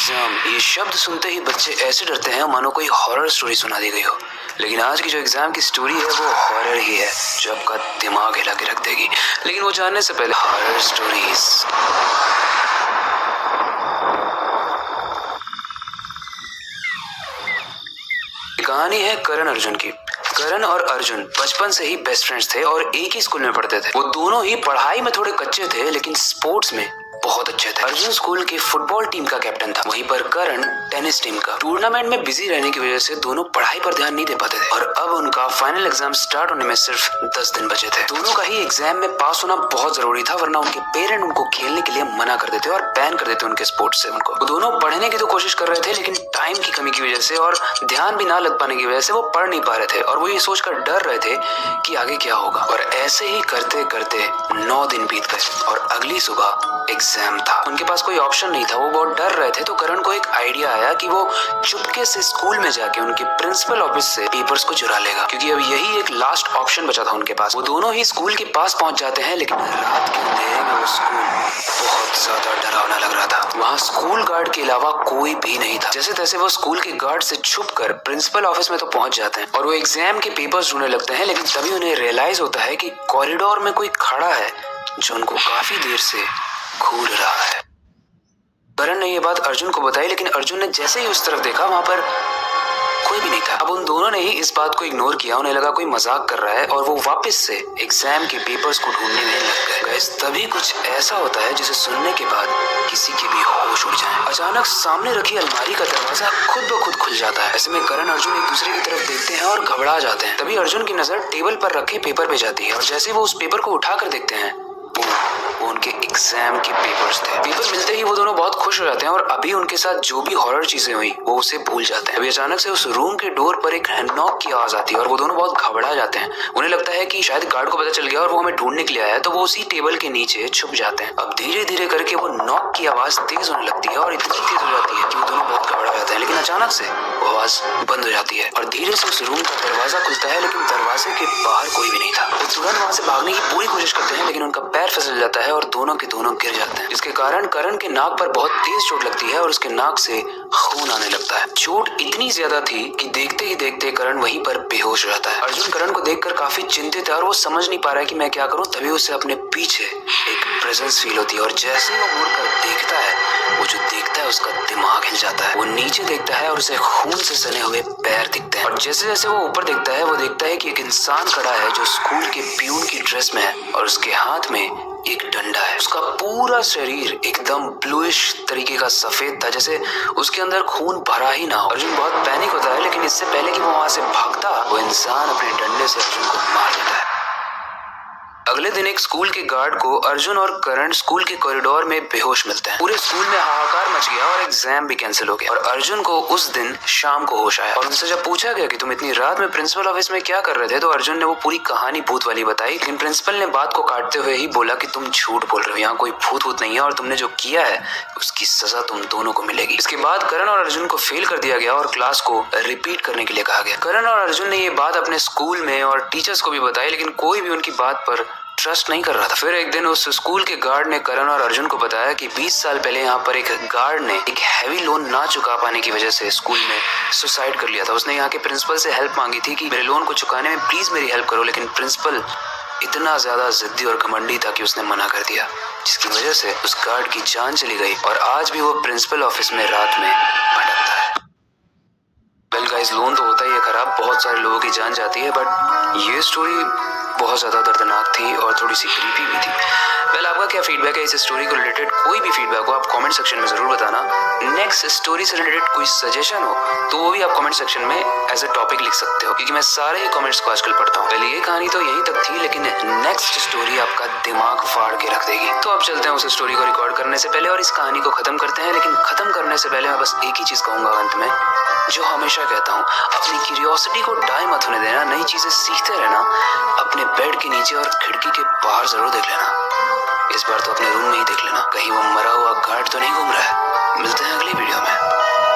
Exam, ये शब्द सुनते ही बच्चे ऐसे डरते हैं मानो कोई हॉरर स्टोरी सुना दी गई हो। लेकिन आज की जो एग्जाम की स्टोरी है वो हॉरर ही है, जो आपका दिमाग हिला के रख देगी। लेकिन वो जानने से पहले हॉरर स्टोरीज। कहानी है करण अर्जुन की। करण और अर्जुन बचपन से ही बेस्ट फ्रेंड्स थे और एक ही स्कूल में पढ़ते थे। वो दोनों ही पढ़ाई में थोड़े कच्चे थे लेकिन स्पोर्ट्स में बहुत अच्छे थे। अर्जुन स्कूल की फुटबॉल टीम का कैप्टन था, वहीं पर करण टेनिस टीम का। टूर्नामेंट में बिजी रहने की वजह से दोनों पढ़ाई पर ध्यान नहीं दे पाते थे और अब उनका फाइनल एग्जाम स्टार्ट होने में सिर्फ 10 दिन बचे थे। दोनों का ही एग्जाम में पास होना बहुत जरूरी था, वरना उनके पेरेंट उनको खेलने के लिए मना कर देते और बैन कर देते उनके स्पोर्ट्स से उनको। वो दोनों पढ़ने की तो कोशिश कर रहे थे लेकिन टाइम की कमी की वजह से और ध्यान भी ना लग पाने की वजह से वो पढ़ नहीं पा रहे थे और वो ये सोचकर डर रहे थे कि आगे क्या होगा। और ऐसे ही करते करते 9 दिन बीत गए और अगली सुबह एग्जाम था। उनके पास कोई ऑप्शन नहीं था, वो बहुत डर रहे थे। तो करण को एक आइडिया आया कि वो चुपके से स्कूल में जाके उनके प्रिंसिपल ऑफिस से पेपर्स को चुरा लेगा, क्योंकि अब यही एक लास्ट ऑप्शन बचा था उनके पास। वो दोनों ही स्कूल के पास पहुंच जाते हैं लेकिन रात के अंधेरे में वो स्कूल बहुत ज्यादा डरावना लग रहा था। वहाँ स्कूल गार्ड के अलावा कोई भी नहीं था। जैसे तैसे वो स्कूल के गार्ड से छुपकर प्रिंसिपल ऑफिस में तो पहुंच जाते हैं और वो एग्जाम के पेपर्स ढूंढने लगते हैं। लेकिन तभी उन्हें रियलाइज होता है कि कॉरिडोर में कोई खड़ा है जो उनको काफी देर से घूर रहा है। करण ने ये बात अर्जुन को बताई लेकिन अर्जुन ने जैसे ही उस तरफ देखा वहां पर कोई भी नहीं था। अब उन दोनों ने ही इस बात को इग्नोर किया, उन्हें लगा कोई मजाक कर रहा है और वो वापस से एग्जाम के पेपर्स को ढूंढने में लग गए। गाइस, तभी कुछ ऐसा होता है जिसे सुनने के बाद किसी की भी होश उड़ जाए। अचानक सामने रखी अलमारी का दरवाजा खुद ब खुद खुल जाता है। ऐसे में करण अर्जुन एक दूसरे की तरफ देखते हैं और घबरा जाते हैं। तभी अर्जुन की नजर टेबल पर रखे पेपर पे जाती है और जैसे वो उस पेपर को उठाकर देखते हैं वो उनके एग्जाम के पेपर्स थे। पेपर मिलते ही वो दोनों बहुत खुश हो जाते हैं और अभी उनके साथ जो भी हॉरर चीजें हुई वो उसे भूल जाते हैं। अभी अचानक से उस रूम के डोर पर एक नॉक की आवाज आती है और वो दोनों बहुत घबरा जाते हैं। उन्हें लगता है कि शायद गार्ड को पता चल गया और वो हमें ढूंढने के लिए आया है, तो वो उसी टेबल के नीचे छुप जाते हैं। अब धीरे धीरे करके वो नॉक की आवाज तेज होने लगती है और इतनी तेज हो जाती है कि वो दोनों बहुत घबरा जाते हैं। लेकिन अचानक से वो आवाज बंद हो जाती है और धीरे से उस रूम का दरवाजा खुलता है, लेकिन दरवाजे के बाहर कोई भी नहीं था। वो तुरंत वहां से भागने की पूरी कोशिश करते हैं लेकिन उनका पैर फिसल जाता है और दोनों के दोनों गिर जाते हैं, जिसके कारण करण के नाक पर बहुत तेज चोट लगती है और उसके नाक से खून आने लगता है। चोट इतनी ज्यादा थी कि देखते ही देखते करण वहीं पर बेहोश हो जाता है। अर्जुन करण को देखकर काफी चिंतित है और वो समझ नहीं पा रहा है कि मैं क्या करूं। तभी उसे अपने पीछे एक प्रेजेंस फील होती है और जैसे ही वो मुड़कर देखता है, वो जो देखता है उसका दिमाग हिल जाता है। वो नीचे देखता है और उसे खून से सने हुए पैर दिखते हैं और जैसे जैसे वो ऊपर देखता है वो देखता है कि एक इंसान खड़ा है जो स्कूल के प्यून की ड्रेस में है और उसके हाथ में एक डंडा है। उसका पूरा शरीर एकदम ब्लूइश तरीके का सफेद था, जैसे उसके अंदर खून भरा ही ना हो। अर्जुन बहुत पैनिक होता है लेकिन इससे पहले कि वो वहां से भागता, वो इंसान अपने डंडे से अर्जुन को मार देता है। अगले दिन एक स्कूल के गार्ड को अर्जुन और करण स्कूल के कॉरिडोर में बेहोश मिलते हैं। पूरे स्कूल में हाहाकार मच गया और एग्जाम भी कैंसिल हो गया और अर्जुन को उस दिन शाम को होश आया और उनसे जब पूछा गया कि तुम इतनी रात में प्रिंसिपल ऑफिस में क्या कर रहे थे, तो अर्जुन ने वो पूरी कहानी भूत वाली बताई। लेकिन प्रिंसिपल ने बात को काटते हुए ही बोला कि तुम झूठ बोल रहे हो, यहाँ कोई भूत वूत नहीं है और तुमने जो किया है उसकी सजा तुम दोनों को मिलेगी। इसके बाद करण और अर्जुन को फेल कर दिया गया और क्लास को रिपीट करने के लिए कहा गया। करण और अर्जुन ने ये बात अपने स्कूल में और टीचर्स को भी बताई लेकिन कोई भी उनकी बात पर ट्रस्ट नहीं कर रहा था। फिर एक दिन उस स्कूल के गार्ड ने करण और अर्जुन को बताया कि 20 साल पहले यहाँ पर एक गार्ड ने एक हैवी लोन ना चुका पाने की वजह से स्कूल में सुसाइड कर लिया था। उसने यहाँ के प्रिंसिपल से हेल्प मांगी थी कि मेरे लोन को चुकाने में प्लीज मेरी हेल्प करो, लेकिन प्रिंसिपल इतना ज्यादा जिद्दी और घमंडी था कि उसने मना कर दिया, जिसकी वजह से उस गार्ड की जान चली गई और आज भी वो प्रिंसिपल ऑफिस में रात में भटकता है। वेल गाइस, लोन तो होता ही है खराब, बहुत सारे लोगों की जान जाती है, बट ये स्टोरी बहुत ज्यादा दर्दनाक थी और थोड़ी सी क्रीपी भी थी। वेल, आपका क्या फीडबैक है इस स्टोरी को रिलेटेड? कोई भी फीडबैक हो आप कमेंट सेक्शन में जरूर बताना। नेक्स्ट स्टोरी से रिलेटेड कोई सजेशन हो तो वो भी आप कमेंट सेक्शन में एज ए टॉपिक लिख सकते हो, क्योंकि मैं सारे ही कमेंट्स को आजकल पढ़ता हूँ। पहले ये कहानी तो यहीं तक थी लेकिन नेक्स्ट स्टोरी आपका दिमाग फाड़ के रख देगी। तो अब चलते हैं उस स्टोरी को रिकॉर्ड करने से पहले और इस कहानी को खत्म करते हैं। लेकिन खत्म करने से पहले मैं बस एक ही चीज कहूंगा अंत में, जो हमेशा कहता हूँ, अपनी क्यूरियोसिटी को डाई मत होने देना, नई चीजें सीखते रहना। अपने बेड के नीचे और खिड़की के बाहर जरूर देख लेना। इस बार तो अपने रूम में ही देख लेना, कहीं वो मरा हुआ गार्ड तो नहीं घूम रहा है। मिलते हैं अगली वीडियो में।